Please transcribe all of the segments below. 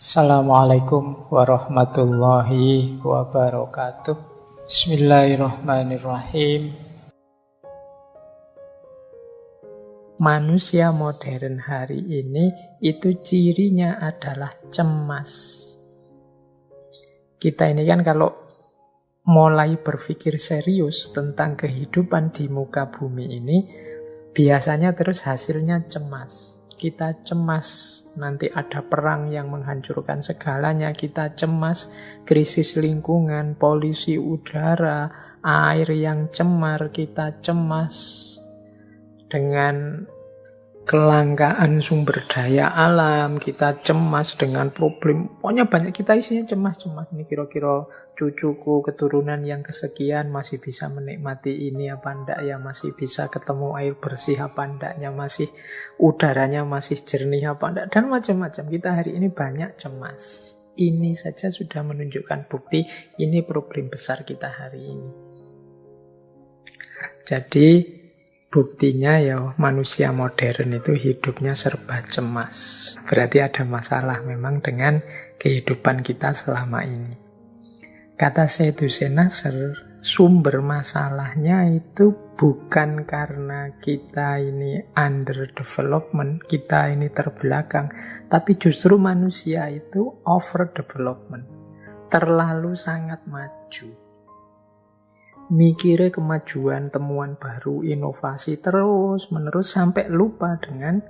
Assalamualaikum warahmatullahi wabarakatuh. Bismillahirrahmanirrahim. Manusia modern hari ini itu cirinya adalah cemas. Kita ini kan kalau mulai berpikir serius tentang kehidupan di muka bumi ini, biasanya terus hasilnya cemas. Kita cemas nanti ada perang yang menghancurkan segalanya, kita cemas krisis lingkungan, polusi udara, air yang cemar, kita cemas dengan kelangkaan sumber daya alam, kita cemas dengan problem, pokoknya banyak, kita isinya cemas-cemas. Ini kira-kira cucuku keturunan yang kesekian masih bisa menikmati ini apa enggak ya, masih bisa ketemu air bersih apa enggaknya, masih udaranya masih jernih apa enggak, dan macam-macam. Kita hari ini banyak cemas. Ini saja sudah menunjukkan bukti ini problem besar kita hari ini. Jadi buktinya ya manusia modern itu hidupnya serba cemas. Berarti ada masalah memang dengan kehidupan kita selama ini. Kata Syed Hussein Nasr, sumber masalahnya itu bukan karena kita ini underdevelopment, kita ini terbelakang, tapi justru manusia itu overdevelopment, terlalu sangat maju. Mikirnya kemajuan, temuan baru, inovasi terus-menerus sampai lupa dengan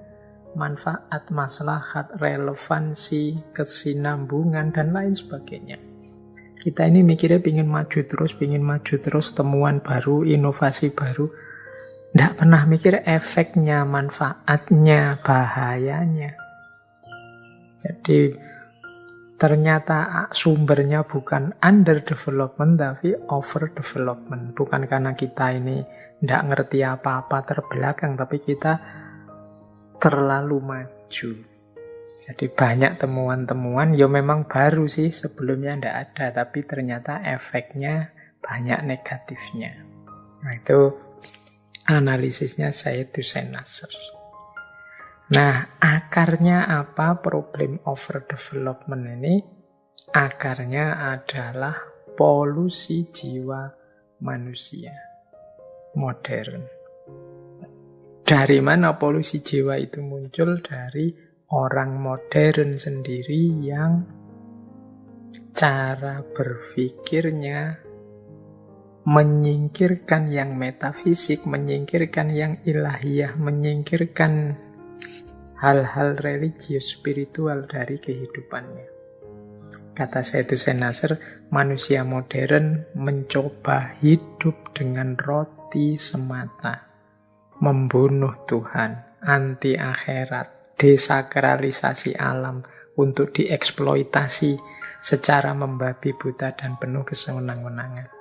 manfaat, maslahat, relevansi, kesinambungan, dan lain sebagainya. Kita ini mikirnya pingin maju terus, temuan baru, inovasi baru. Nggak pernah mikir efeknya, manfaatnya, bahayanya. Jadi ternyata sumbernya bukan underdevelopment tapi overdevelopment. Bukan karena kita ini tidak ngerti apa-apa, terbelakang, tapi kita terlalu maju. Jadi banyak temuan-temuan, ya memang baru sih, sebelumnya tidak ada, tapi ternyata efeknya banyak negatifnya. Nah itu analisisnya Syed Hussein Nasr. Nah, akarnya apa problem overdevelopment ini? Akarnya adalah polusi jiwa manusia modern. Dari mana polusi jiwa itu muncul? Dari orang modern sendiri yang cara berpikirnya menyingkirkan yang metafisik, menyingkirkan yang ilahiyah, menyingkirkan hal-hal religius, spiritual dari kehidupannya. Kata Syed Hussein Nasr, manusia modern mencoba hidup dengan roti semata, membunuh Tuhan, anti akhirat, desakralisasi alam untuk dieksploitasi secara membabi buta dan penuh kesewenang-wenangan.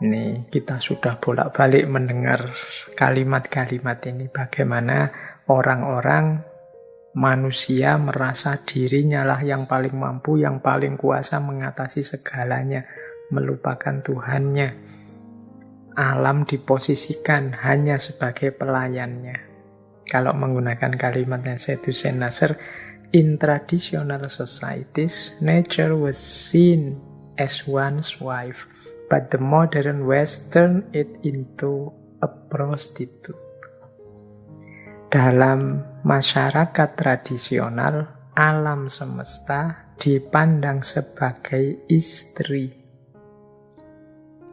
Ini kita sudah bolak-balik mendengar kalimat-kalimat ini, bagaimana orang-orang manusia merasa dirinya lah yang paling mampu, yang paling kuasa mengatasi segalanya, melupakan Tuhannya. Alam diposisikan hanya sebagai pelayannya. Kalau menggunakan kalimatnya Syed Hussein Nasr, in traditional societies, nature was seen as one's wife, but the modern West turned it into a prostitute. Dalam masyarakat tradisional, alam semesta dipandang sebagai istri.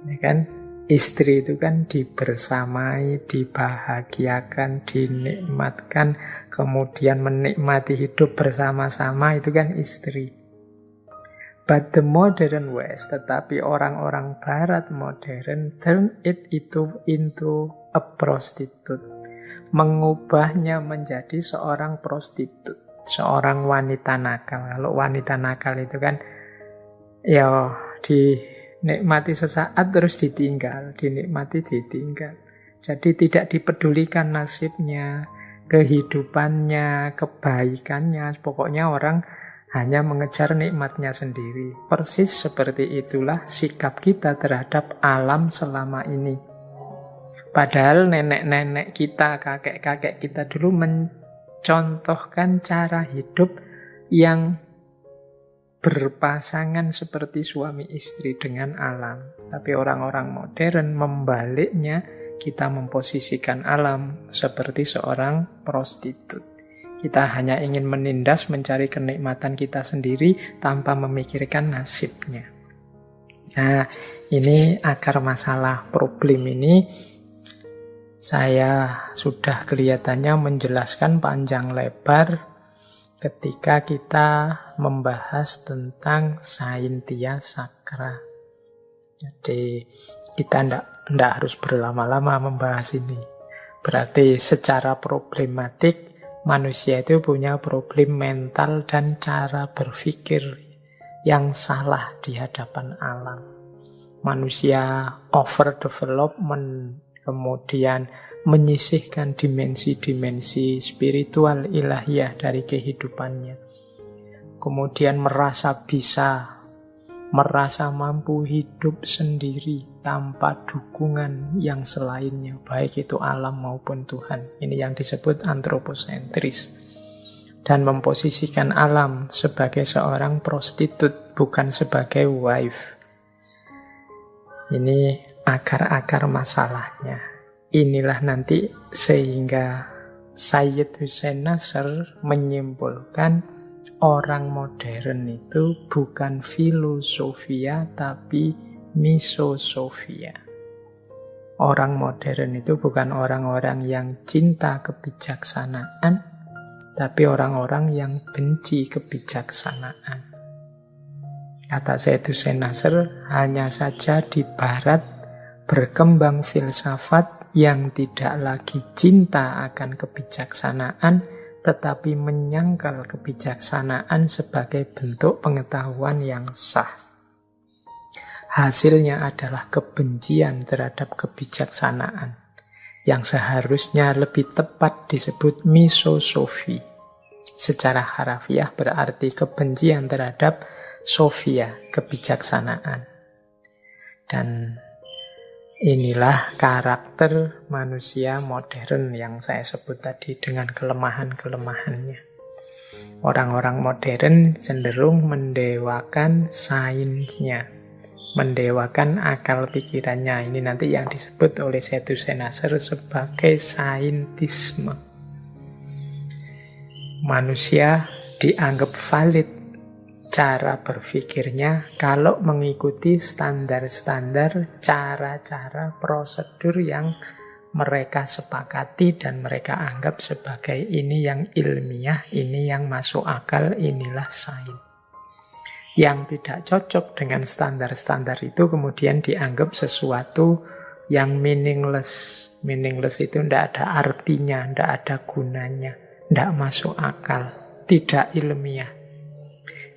Ya kan? Istri itu kan dibersamai, dibahagiakan, dinikmatkan, kemudian menikmati hidup bersama-sama, itu kan istri. But the modern West, tetapi orang-orang Barat modern, turn it into a prostitute. Mengubahnya menjadi seorang prostitut, seorang wanita nakal. Kalau wanita nakal itu kan ya dinikmati sesaat terus ditinggal, dinikmati ditinggal. Jadi tidak dipedulikan nasibnya, kehidupannya, kebaikannya. Pokoknya orang hanya mengejar nikmatnya sendiri. Persis seperti itulah sikap kita terhadap alam selama ini. Padahal nenek-nenek kita, kakek-kakek kita dulu mencontohkan cara hidup yang berpasangan seperti suami istri dengan alam. Tapi orang-orang modern membaliknya, kita memposisikan alam seperti seorang prostitut. Kita hanya ingin menindas, mencari kenikmatan kita sendiri tanpa memikirkan nasibnya. Nah, ini akar masalah problem ini. Saya sudah kelihatannya menjelaskan panjang lebar ketika kita membahas tentang Saintia Sacra. Jadi kita tidak harus berlama-lama membahas ini. Berarti secara problematik manusia itu punya problem mental dan cara berpikir yang salah di hadapan alam. Manusia overdevelopment, kemudian menyisihkan dimensi-dimensi spiritual ilahiyah dari kehidupannya. Kemudian merasa bisa, merasa mampu hidup sendiri tanpa dukungan yang selainnya, baik itu alam maupun Tuhan. Ini yang disebut antroposentris. Dan memposisikan alam sebagai seorang prostitut, bukan sebagai wife. Ini akar-akar masalahnya. Inilah nanti sehingga Sayyid Hussein Nasr menyimpulkan orang modern itu bukan filosofia tapi misosofia. Orang modern itu bukan orang-orang yang cinta kebijaksanaan, tapi orang-orang yang benci kebijaksanaan. Kata Sayyid Hussein Nasr, hanya saja di barat berkembang filsafat yang tidak lagi cinta akan kebijaksanaan, tetapi menyangkal kebijaksanaan sebagai bentuk pengetahuan yang sah. Hasilnya adalah kebencian terhadap kebijaksanaan, yang seharusnya lebih tepat disebut misosofi. Secara harafiah berarti kebencian terhadap sofia, kebijaksanaan. Dan inilah karakter manusia modern yang saya sebut tadi dengan kelemahan-kelemahannya. Orang-orang modern cenderung mendewakan sainsnya, mendewakan akal pikirannya. Ini nanti yang disebut oleh Sayyid Hussein Nasr sebagai saintisme. Manusia dianggap valid cara berpikirnya kalau mengikuti standar-standar, cara-cara, prosedur yang mereka sepakati dan mereka anggap sebagai ini yang ilmiah, ini yang masuk akal, inilah sains. Yang tidak cocok dengan standar-standar itu kemudian dianggap sesuatu yang meaningless. Meaningless itu tidak ada artinya, tidak ada gunanya, tidak masuk akal, tidak ilmiah.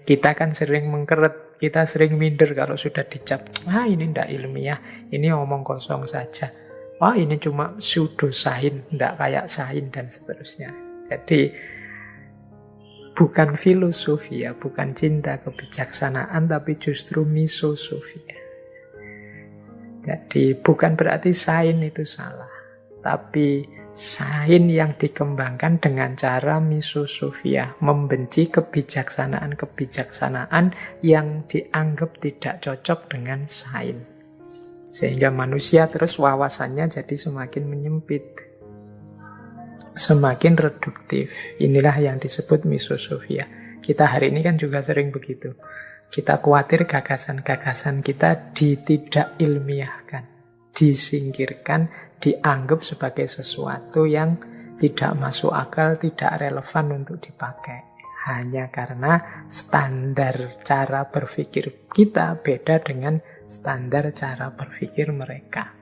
Kita kan sering mengkeret, kita sering minder kalau sudah dicap, ini tidak ilmiah, ini omong kosong saja. Ini cuma pseudosains, tidak kayak sains dan seterusnya. Jadi bukan filosofia, bukan cinta kebijaksanaan, tapi justru misosofia. Jadi bukan berarti sains itu salah, tapi sains yang dikembangkan dengan cara misosofia, membenci kebijaksanaan-kebijaksanaan yang dianggap tidak cocok dengan sains. Sehingga manusia terus wawasannya jadi semakin menyempit, semakin reduktif. Inilah yang disebut misosofia. Kita hari ini kan juga sering begitu. Kita khawatir gagasan-gagasan kita tidak ilmiahkan, disingkirkan, dianggap sebagai sesuatu yang tidak masuk akal, tidak relevan untuk dipakai. Hanya karena standar cara berpikir kita beda dengan standar cara berpikir mereka.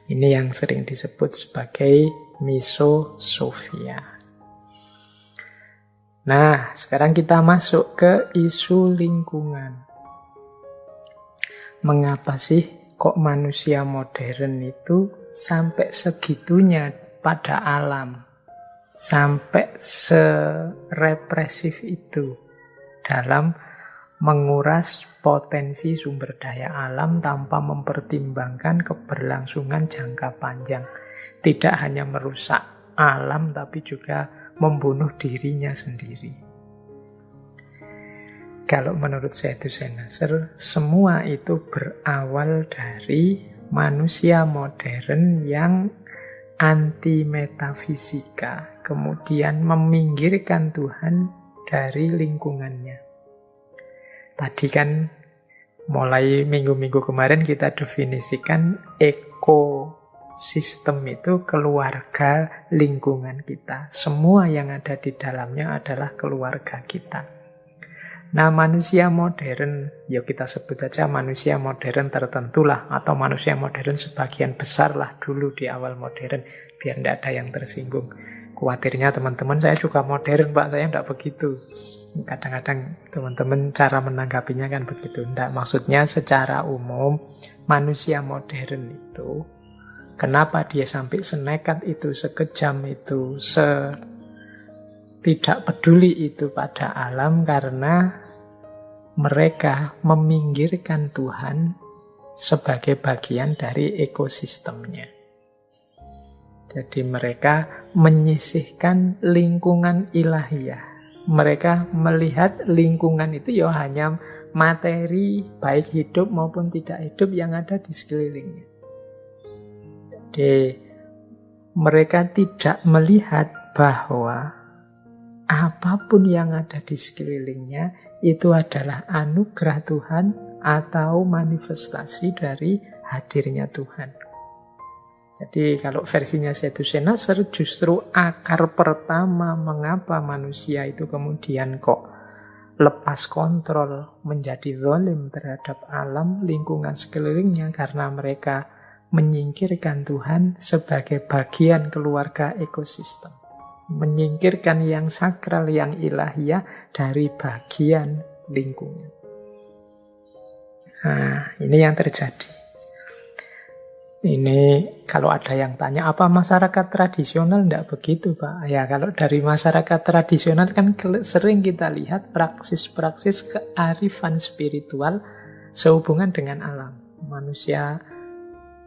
Ini yang sering disebut sebagai misosofia. Nah, sekarang kita masuk ke isu lingkungan. Mengapa sih kok manusia modern itu sampai segitunya pada alam, sampai serepresif itu dalam menguras potensi sumber daya alam tanpa mempertimbangkan keberlangsungan jangka panjang. Tidak hanya merusak alam, tapi juga membunuh dirinya sendiri. kalau menurut Saidusen Nasr, semua itu berawal dari manusia modern yang anti metafisika, kemudian meminggirkan Tuhan dari lingkungannya. Tadi kan mulai minggu-minggu kemarin kita definisikan ekosistem itu keluarga lingkungan kita. Semua yang ada di dalamnya adalah keluarga kita. Nah, manusia modern, ya kita sebut saja manusia modern tertentulah, atau manusia modern sebagian besar lah dulu di awal modern, biar tidak ada yang tersinggung. Khawatirnya teman-teman, saya juga modern Pak, saya tidak begitu. Kadang-kadang teman-teman cara menanggapinya kan begitu. Tidak, maksudnya secara umum, manusia modern itu, kenapa dia sampai senekat itu, sekejam itu, tidak peduli itu pada alam, karena mereka meminggirkan Tuhan sebagai bagian dari ekosistemnya. Jadi mereka menyisihkan lingkungan ilahiyah. Mereka melihat lingkungan itu ya hanya materi, baik hidup maupun tidak hidup yang ada di sekelilingnya. Jadi mereka tidak melihat bahwa apapun yang ada di sekelilingnya itu adalah anugerah Tuhan atau manifestasi dari hadirnya Tuhan. Jadi kalau versinya Saidusen Nasr, justru akar pertama mengapa manusia itu kemudian kok lepas kontrol menjadi zalim terhadap alam lingkungan sekelilingnya, karena mereka menyingkirkan Tuhan sebagai bagian keluarga ekosistem. Menyingkirkan yang sakral, yang ilahiyah dari bagian lingkungan. Nah, ini yang terjadi. Ini kalau ada yang tanya, apa masyarakat tradisional? Tidak begitu, Pak. Ya, kalau dari masyarakat tradisional kan sering kita lihat praksis-praksis kearifan spiritual sehubungan dengan alam. Manusia,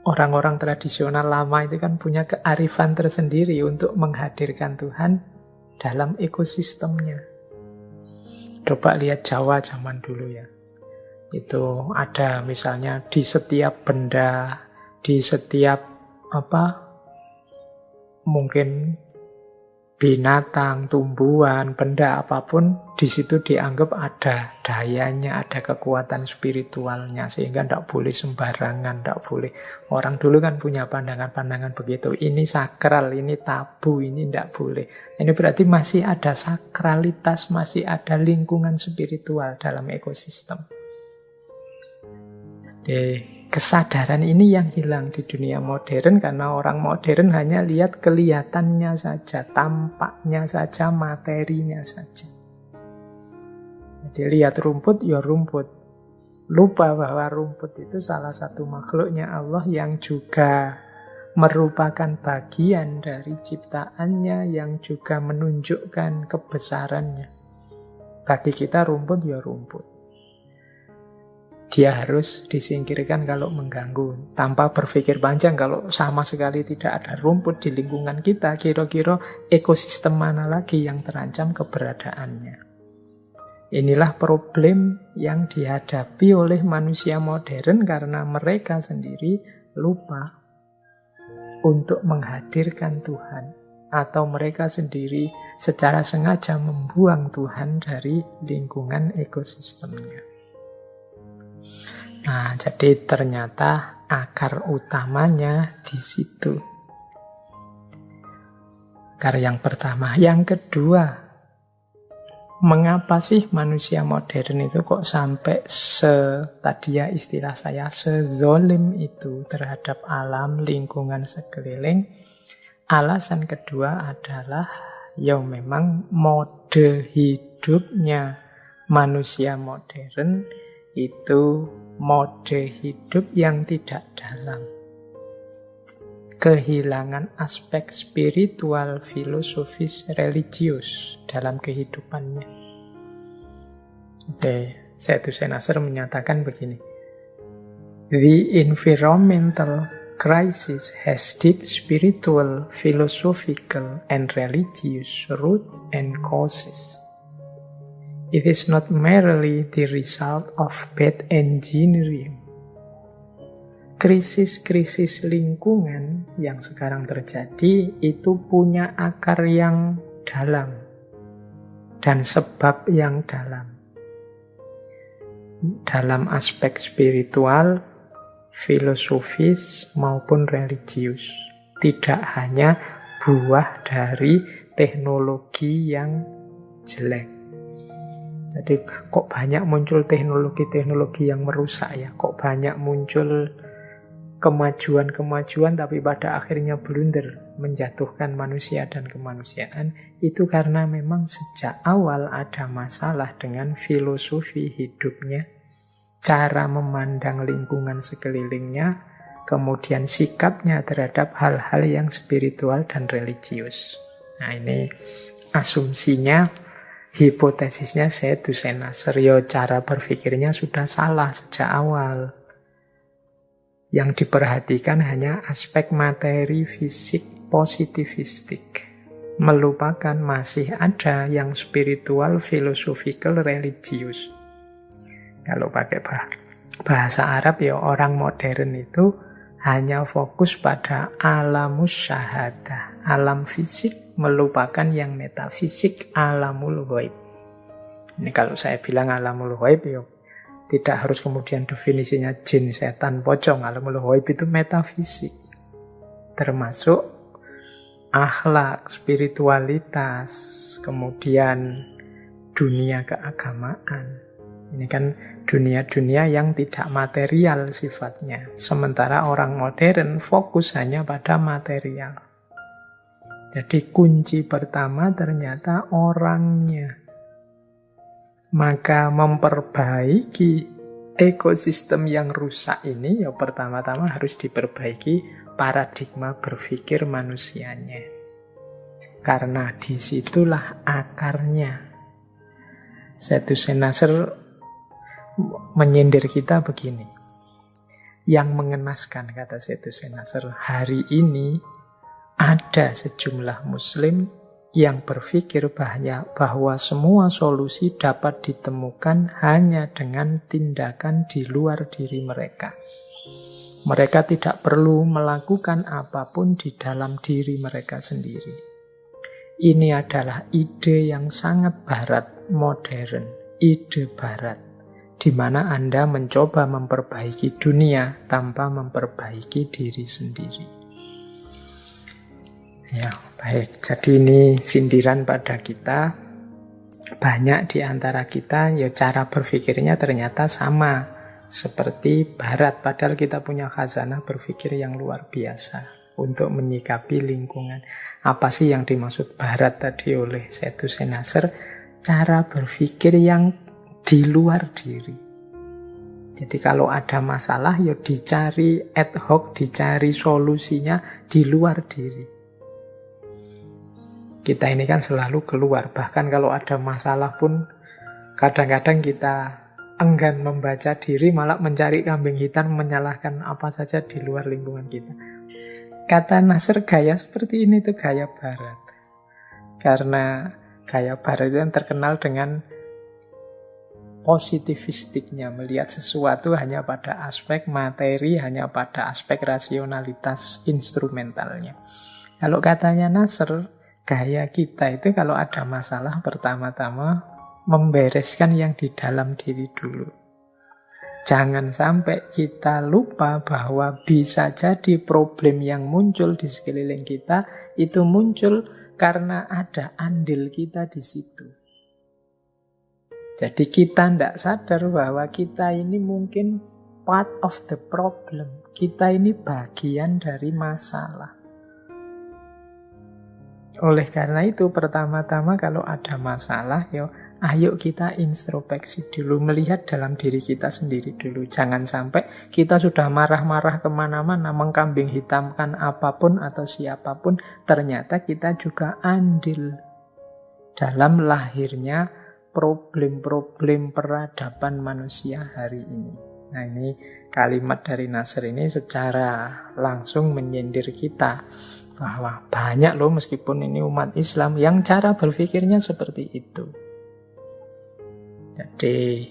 orang-orang tradisional lama itu kan punya kearifan tersendiri untuk menghadirkan Tuhan dalam ekosistemnya. Coba lihat Jawa zaman dulu ya. Itu ada misalnya di setiap benda, di setiap mungkin binatang, tumbuhan, benda apapun, di situ dianggap ada dayanya, ada kekuatan spiritualnya, sehingga tidak boleh sembarangan, tidak boleh. Orang dulu kan punya pandangan-pandangan begitu. Ini sakral, ini tabu, ini tidak boleh. Ini berarti masih ada sakralitas, masih ada lingkungan spiritual dalam ekosistem. Jadi, kesadaran ini yang hilang di dunia modern, karena orang modern hanya lihat kelihatannya saja, tampaknya saja, materinya saja. Jadi lihat rumput, ya rumput. Lupa bahwa rumput itu salah satu makhluknya Allah yang juga merupakan bagian dari ciptaannya, yang juga menunjukkan kebesarannya. Bagi kita rumput ya rumput. Dia harus disingkirkan kalau mengganggu. Tanpa berpikir panjang, kalau sama sekali tidak ada rumput di lingkungan kita, kira-kira ekosistem mana lagi yang terancam keberadaannya. Inilah problem yang dihadapi oleh manusia modern karena mereka sendiri lupa untuk menghadirkan Tuhan. Atau mereka sendiri secara sengaja membuang Tuhan dari lingkungan ekosistemnya. Nah, jadi ternyata akar utamanya di situ. Akar yang pertama. Yang kedua, mengapa sih manusia modern itu kok sampai tadi ya istilah saya, sezolim itu terhadap alam, lingkungan sekeliling? Alasan kedua adalah ya memang mode hidupnya manusia modern itu mode hidup yang tidak dalam. Kehilangan aspek spiritual, filosofis, religius dalam kehidupannya. Saidusen Nasr menyatakan begini. The environmental crisis has deep spiritual, philosophical, and religious roots and causes. It is not merely the result of bad engineering. Krisis-krisis lingkungan yang sekarang terjadi itu punya akar yang dalam dan sebab yang dalam. Dalam aspek spiritual, filosofis maupun religius. Tidak hanya buah dari teknologi yang jelek. Jadi kok banyak muncul teknologi-teknologi yang merusak ya? Kok banyak muncul kemajuan-kemajuan tapi pada akhirnya blunder, menjatuhkan manusia dan kemanusiaan? Itu karena memang sejak awal ada masalah dengan filosofi hidupnya, cara memandang lingkungan sekelilingnya, kemudian sikapnya terhadap hal-hal yang spiritual dan religius. Nah ini asumsinya, hipotesisnya Syed Hussein Nasr. Cara berpikirnya sudah salah sejak awal. Yang diperhatikan hanya aspek materi fisik positivistik. Melupakan masih ada yang spiritual, philosophical, religius. Kalau pakai bahasa Arab ya orang modern itu hanya fokus pada alamus syahadah, alam fisik, melupakan yang metafisik, alamul ghaib. Ini kalau saya bilang alamul ghaib ya tidak harus kemudian definisinya jin, setan, pocong. Alamul ghaib itu metafisik, termasuk akhlak, spiritualitas, kemudian dunia keagamaan. Ini kan dunia-dunia yang tidak material sifatnya. Sementara orang modern fokus hanya pada material. Jadi kunci pertama ternyata orangnya. Maka memperbaiki ekosistem yang rusak ini, ya pertama-tama harus diperbaiki paradigma berpikir manusianya. Karena disitulah akarnya. Syed Hussein Nasr menyindir kita begini. Yang mengenaskan, kata Syed Hussein Nasr, hari ini ada sejumlah muslim yang berpikir bahwa semua solusi dapat ditemukan hanya dengan tindakan di luar diri mereka. Mereka tidak perlu melakukan apapun di dalam diri mereka sendiri. Ini adalah ide yang sangat barat, modern, ide barat, di mana Anda mencoba memperbaiki dunia tanpa memperbaiki diri sendiri. Ya, baik. Jadi ini sindiran pada kita. Banyak di antara kita, ya cara berpikirnya ternyata sama seperti Barat. Padahal kita punya khazanah berpikir yang luar biasa untuk menyikapi lingkungan. Apa sih yang dimaksud Barat tadi oleh Syed Hussein Nasr? Cara berpikir yang di luar diri. Jadi kalau ada masalah, ya dicari ad hoc, dicari solusinya di luar diri. Kita ini kan selalu keluar, bahkan kalau ada masalah pun kadang-kadang kita enggan membaca diri, malah mencari kambing hitam, menyalahkan apa saja di luar lingkungan kita. Kata Nasr, gaya seperti ini tuh gaya Barat. Karena gaya Barat itu yang terkenal dengan positivistiknya, melihat sesuatu hanya pada aspek materi, hanya pada aspek rasionalitas instrumentalnya. Kalau katanya Nasr, gaya kita itu kalau ada masalah pertama-tama membereskan yang di dalam diri dulu. Jangan sampai kita lupa bahwa bisa jadi problem yang muncul di sekeliling kita itu muncul karena ada andil kita di situ. Jadi kita tidak sadar bahwa kita ini mungkin part of the problem. Kita ini bagian dari masalah. Oleh karena itu, pertama-tama kalau ada masalah, ayo kita introspeksi dulu, melihat dalam diri kita sendiri dulu. Jangan sampai kita sudah marah-marah kemana-mana, mengkambing hitamkan apapun atau siapapun, ternyata kita juga andil dalam lahirnya problem-problem peradaban manusia hari ini. Nah, ini kalimat dari Nasr ini secara langsung menyindir kita bahwa banyak loh meskipun ini umat Islam yang cara berpikirnya seperti itu. Jadi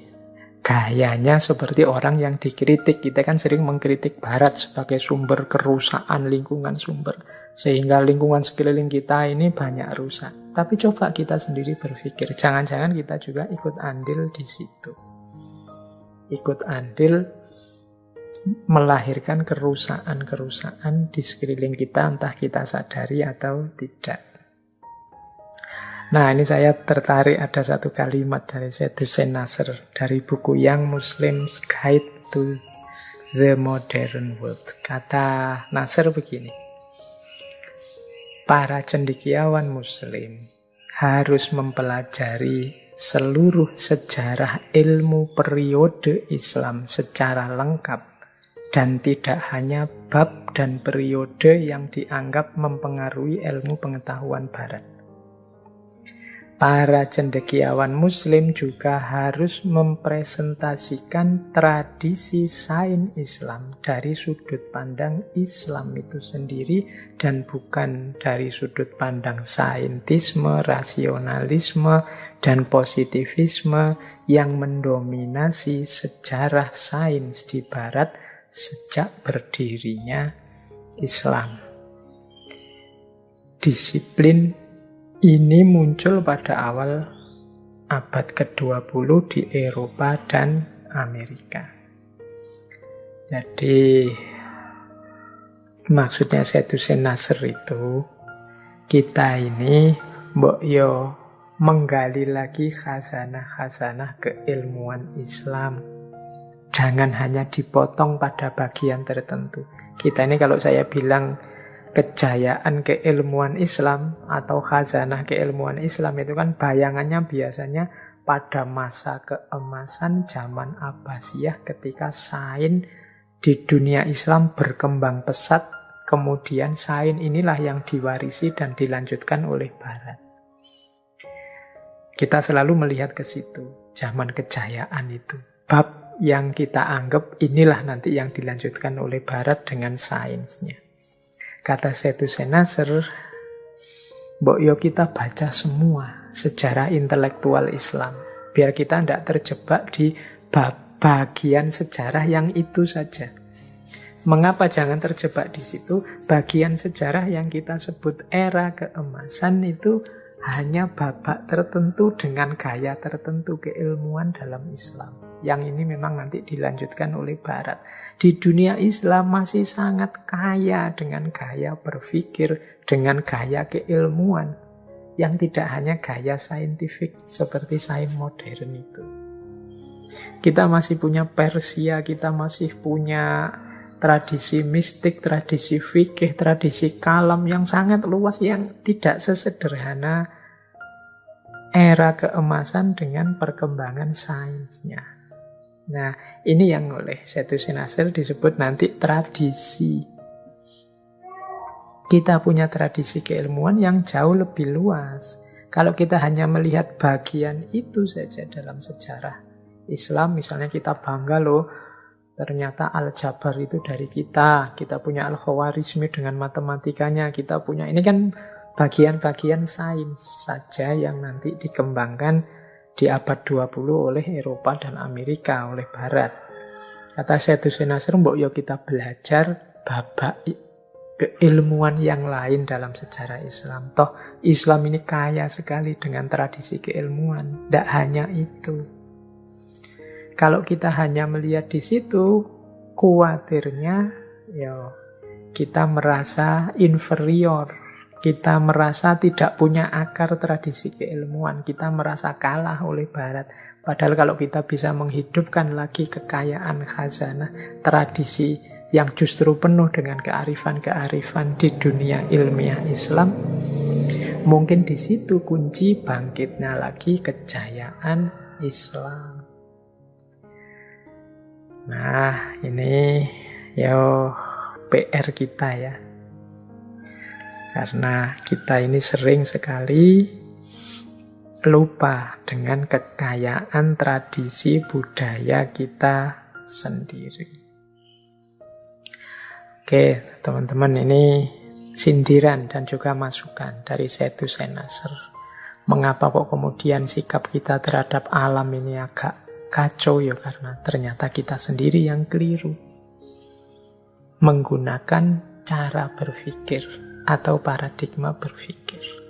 gayanya seperti orang yang dikritik. Kita kan sering mengkritik Barat sebagai sumber kerusakan lingkungan sumber. Sehingga lingkungan sekeliling kita ini banyak rusak. Tapi coba kita sendiri berpikir, jangan-jangan kita juga ikut andil di situ. Ikut andil melahirkan kerusakan-kerusakan di sekeliling kita, entah kita sadari atau tidak. Nah, ini saya tertarik ada satu kalimat dari Syed Hussein Nasr dari buku Young Muslim's Guide to the Modern World. Kata Nasr begini, para cendekiawan Muslim harus mempelajari seluruh sejarah ilmu periode Islam secara lengkap dan tidak hanya bab dan periode yang dianggap mempengaruhi ilmu pengetahuan Barat. Para cendekiawan Muslim juga harus mempresentasikan tradisi sains Islam dari sudut pandang Islam itu sendiri dan bukan dari sudut pandang saintisme, rasionalisme, dan positivisme yang mendominasi sejarah sains di Barat sejak berdirinya Islam. Disiplin ini muncul pada awal abad ke-20 di Eropa dan Amerika. Jadi maksudnya Syed Hussein Nasr itu, kita ini mbok yo menggali lagi khazanah-khazanah keilmuan Islam. Jangan hanya dipotong pada bagian tertentu. Kita ini kalau saya bilang kejayaan keilmuan Islam atau khazanah keilmuan Islam itu kan bayangannya biasanya pada masa keemasan zaman Abbasiyah ketika sains di dunia Islam berkembang pesat, kemudian sains inilah yang diwarisi dan dilanjutkan oleh Barat. Kita selalu melihat ke situ, zaman kejayaan itu. Bab yang kita anggap inilah nanti yang dilanjutkan oleh Barat dengan sainsnya. Kata Syed Hussein Nasr, mbok yo kita baca semua sejarah intelektual Islam. Biar kita tidak terjebak di bagian sejarah yang itu saja. Mengapa jangan terjebak di situ? Bagian sejarah yang kita sebut era keemasan itu hanya babak tertentu dengan gaya tertentu keilmuan dalam Islam. Yang ini memang nanti dilanjutkan oleh Barat. Di dunia Islam masih sangat kaya dengan gaya berpikir, dengan gaya keilmuan. Yang tidak hanya gaya saintifik seperti sains modern itu. Kita masih punya Persia, kita masih punya tradisi mistik, tradisi fikih, tradisi kalam yang sangat luas, yang tidak sesederhana era keemasan dengan perkembangan sainsnya. Nah, ini yang oleh Syed Hussein Nasr disebut nanti tradisi. Kita punya tradisi keilmuan yang jauh lebih luas. Kalau kita hanya melihat bagian itu saja dalam sejarah Islam, misalnya kita bangga loh, ternyata Al-Jabar itu dari kita punya Al-Khawarizmi dengan matematikanya, kita punya, ini kan bagian-bagian sains saja yang nanti dikembangkan di abad 20 oleh Eropa dan Amerika, oleh Barat. Kata Syed Hussein Nasr, mbok yo kita belajar babak keilmuan yang lain dalam sejarah Islam. Toh Islam ini kaya sekali dengan tradisi keilmuan. Tidak hanya itu. Kalau kita hanya melihat di situ, khawatirnya ya kita merasa inferior. Kita merasa tidak punya akar tradisi keilmuan. Kita merasa kalah oleh Barat. Padahal kalau kita bisa menghidupkan lagi kekayaan khazanah, tradisi yang justru penuh dengan kearifan-kearifan di dunia ilmiah Islam, mungkin di situ kunci bangkitnya lagi kejayaan Islam. Nah, ini PR kita ya. Karena kita ini sering sekali lupa dengan kekayaan tradisi budaya kita sendiri. Oke, teman-teman, ini sindiran dan juga masukan dari Syed Hussein Nasr. Mengapa kok kemudian sikap kita terhadap alam ini agak kacau? Ya karena ternyata kita sendiri yang keliru menggunakan cara berpikir atau paradigma berpikir.